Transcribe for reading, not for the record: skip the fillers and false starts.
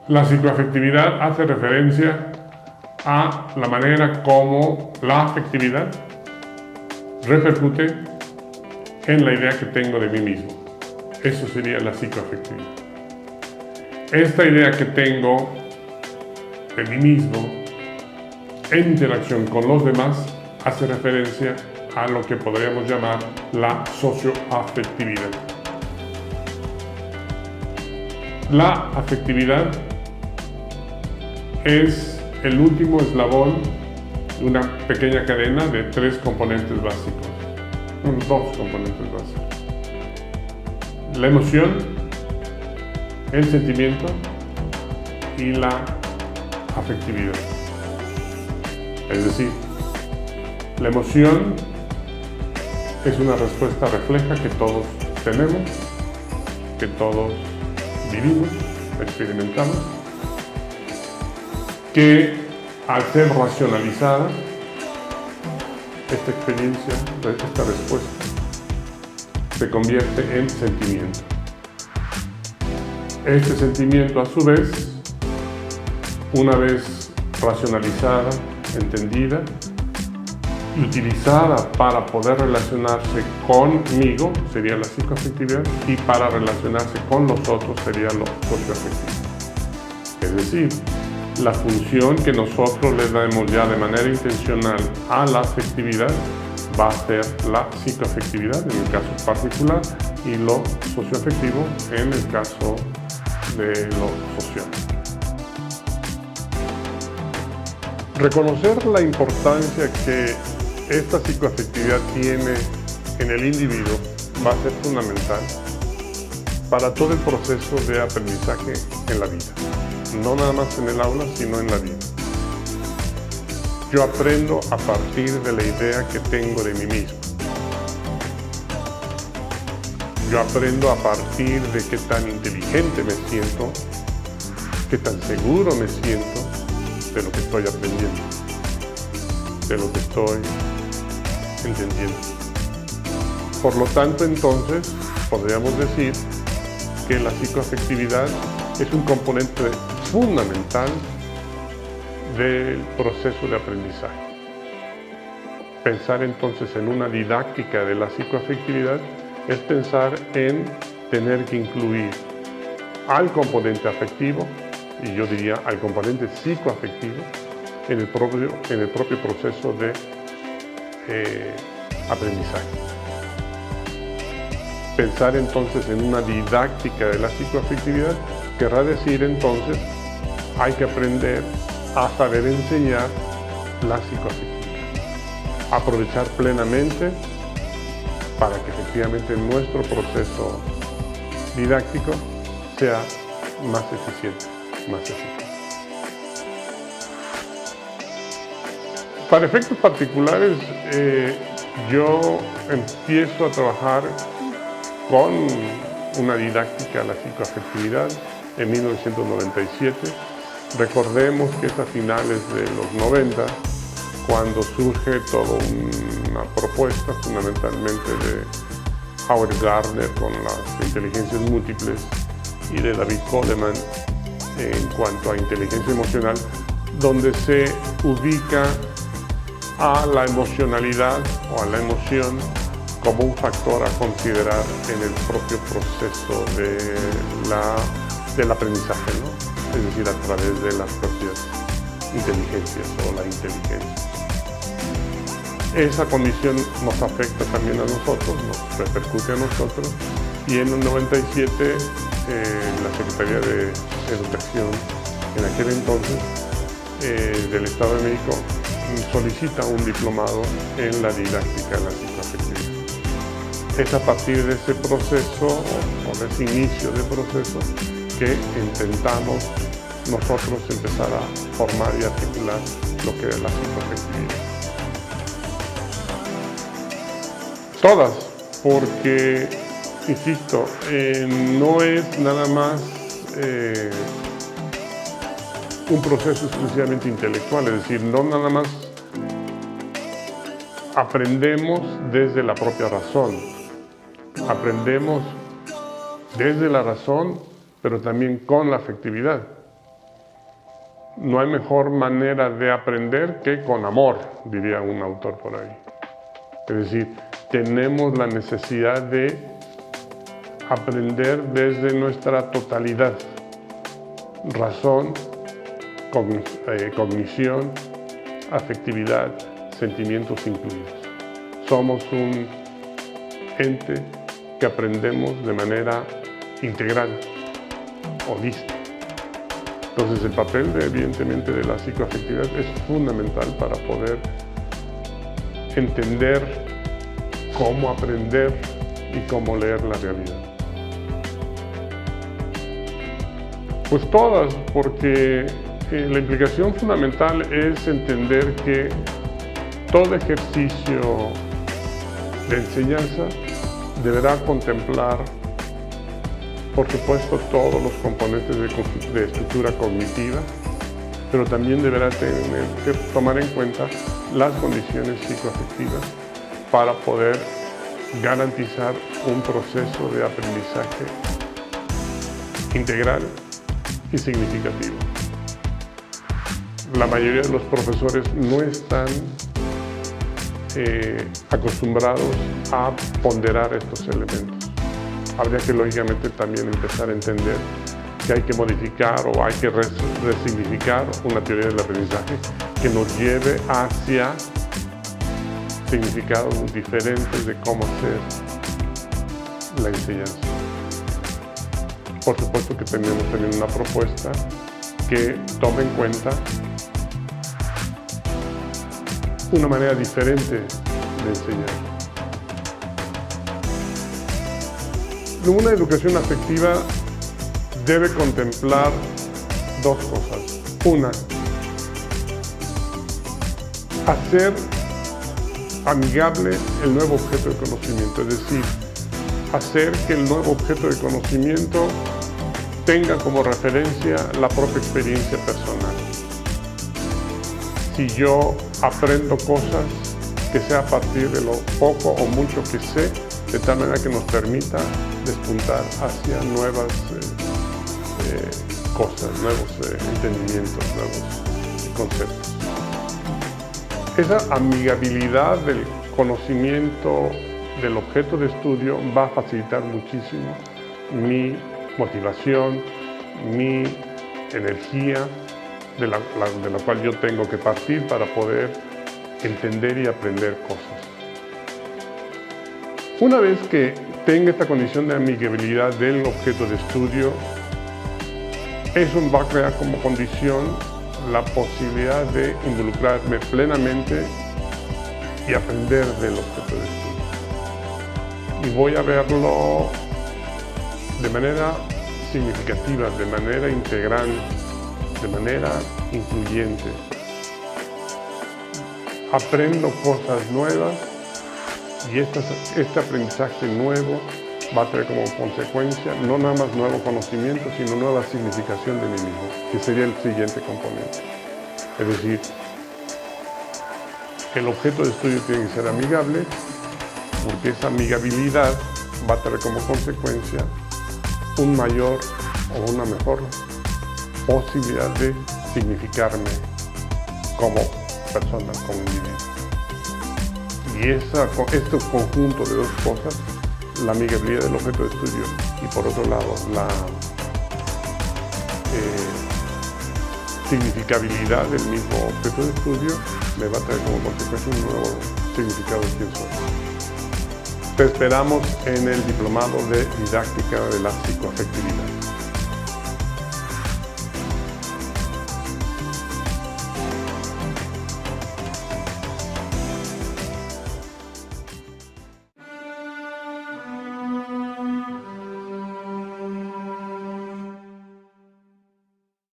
La psicoafectividad hace referencia a la manera como la afectividad repercute en la idea que tengo de mí mismo. Eso sería la psicoafectividad. Esta idea que tengo de mí mismo en interacción con los demás hace referencia a lo que podríamos llamar la socioafectividad. La afectividad es el último eslabón de una pequeña cadena de tres componentes básicos. Dos componentes básicos. La emoción, el sentimiento y la afectividad. Es decir, la emoción es una respuesta refleja que todos tenemos, que todos vivimos, experimentamos, que al ser racionalizada, esta experiencia, esta respuesta, se convierte en sentimiento. Este sentimiento, a su vez, una vez racionalizada, entendida y utilizada para poder relacionarse conmigo, sería la psicoafectividad, y para relacionarse con los otros sería lo socioafectivo. Es decir, la función que nosotros le damos ya de manera intencional a la afectividad va a ser la psicoafectividad en el caso particular y lo socioafectivo en el caso de lo social. Reconocer la importancia que esta psicoafectividad tiene en el individuo va a ser fundamental para todo el proceso de aprendizaje en la vida. No nada más en el aula, sino en la vida. Yo aprendo a partir de la idea que tengo de mí mismo. Yo aprendo a partir de qué tan inteligente me siento, qué tan seguro me siento de lo que estoy aprendiendo, de lo que estoy entendiendo. Por lo tanto, entonces, podríamos decir que la psicoafectividad es un componente fundamental del proceso de aprendizaje. Pensar entonces en una didáctica de la psicoafectividad es pensar en tener que incluir al componente afectivo, y yo diría al componente psicoafectivo, en el propio proceso de aprendizaje. Pensar entonces en una didáctica de la psicoafectividad querrá decir entonces hay que aprender a saber enseñar la psicoafectividad, aprovechar plenamente para que efectivamente nuestro proceso didáctico sea más eficiente, más eficaz. Para efectos particulares, yo empiezo a trabajar con una didáctica de la psicoafectividad en 1997. Recordemos que es a finales de los 90 cuando surge toda una propuesta fundamentalmente de Howard Gardner con las inteligencias múltiples y de David Coleman en cuanto a inteligencia emocional, donde se ubica a la emocionalidad o a la emoción como un factor a considerar en el propio proceso del aprendizaje, ¿no? Es decir, a través de las propias inteligencias o la inteligencia. Esa condición nos afecta también a nosotros, nos repercute a nosotros, y en el 97 la Secretaría de Educación en aquel entonces del Estado de México solicita un diplomado en la didáctica de la psicoafectividad. Es a partir de ese proceso o de ese inicio de proceso que intentamos nosotros empezar a formar y articular lo que es la psicoafectividad. Todas, porque, insisto, no es nada más un proceso exclusivamente intelectual, es decir, no nada más aprendemos desde la propia razón, aprendemos desde la razón, pero también con la afectividad. No hay mejor manera de aprender que con amor, diría un autor por ahí. Es decir, tenemos la necesidad de aprender desde nuestra totalidad. Razón, cognición, afectividad, sentimientos incluidos. Somos un ente que aprendemos de manera integral, holística. Entonces el papel, evidentemente, de la psicoafectividad es fundamental para poder entender cómo aprender y cómo leer la realidad. Pues todas, porque la implicación fundamental es entender que todo ejercicio de enseñanza deberá contemplar, por supuesto, todos los componentes de estructura cognitiva, pero también deberá tener que tomar en cuenta las condiciones psicoafectivas para poder garantizar un proceso de aprendizaje integral y significativo. La mayoría de los profesores no están acostumbrados a ponderar estos elementos. Habría que, lógicamente, también empezar a entender que hay que modificar o hay que resignificar una teoría del aprendizaje que nos lleve hacia significados diferentes de cómo hacer la enseñanza. Por supuesto que tenemos también una propuesta que tome en cuenta una manera diferente de enseñar. Una educación afectiva debe contemplar dos cosas. Una, hacer amigable el nuevo objeto de conocimiento, es decir, hacer que el nuevo objeto de conocimiento tenga como referencia la propia experiencia personal. Si yo aprendo cosas, que sea a partir de lo poco o mucho que sé, de tal manera que nos permita despuntar hacia nuevas cosas, nuevos entendimientos, nuevos conceptos. Esa amigabilidad del conocimiento del objeto de estudio va a facilitar muchísimo mi motivación, mi energía, de la cual yo tengo que partir para poder entender y aprender cosas. Una vez que tenga esta condición de amigabilidad del objeto de estudio, eso va a crear como condición la posibilidad de involucrarme plenamente y aprender del objeto de estudio. Y voy a verlo de manera significativa, de manera integral, de manera incluyente. Aprendo cosas nuevas y este aprendizaje nuevo va a traer como consecuencia no nada más nuevo conocimiento, sino nueva significación de mí mismo, que sería el siguiente componente. Es decir, el objeto de estudio tiene que ser amigable, porque esa amigabilidad va a traer como consecuencia un mayor o una mejor posibilidad de significarme como persona, como individuo. Y este conjunto de dos cosas, la amigabilidad del objeto de estudio y por otro lado la significabilidad del mismo objeto de estudio, me va a traer como consecuencia un nuevo significado de quién soy. Te esperamos en el Diplomado de Didáctica de la Psicoafectividad.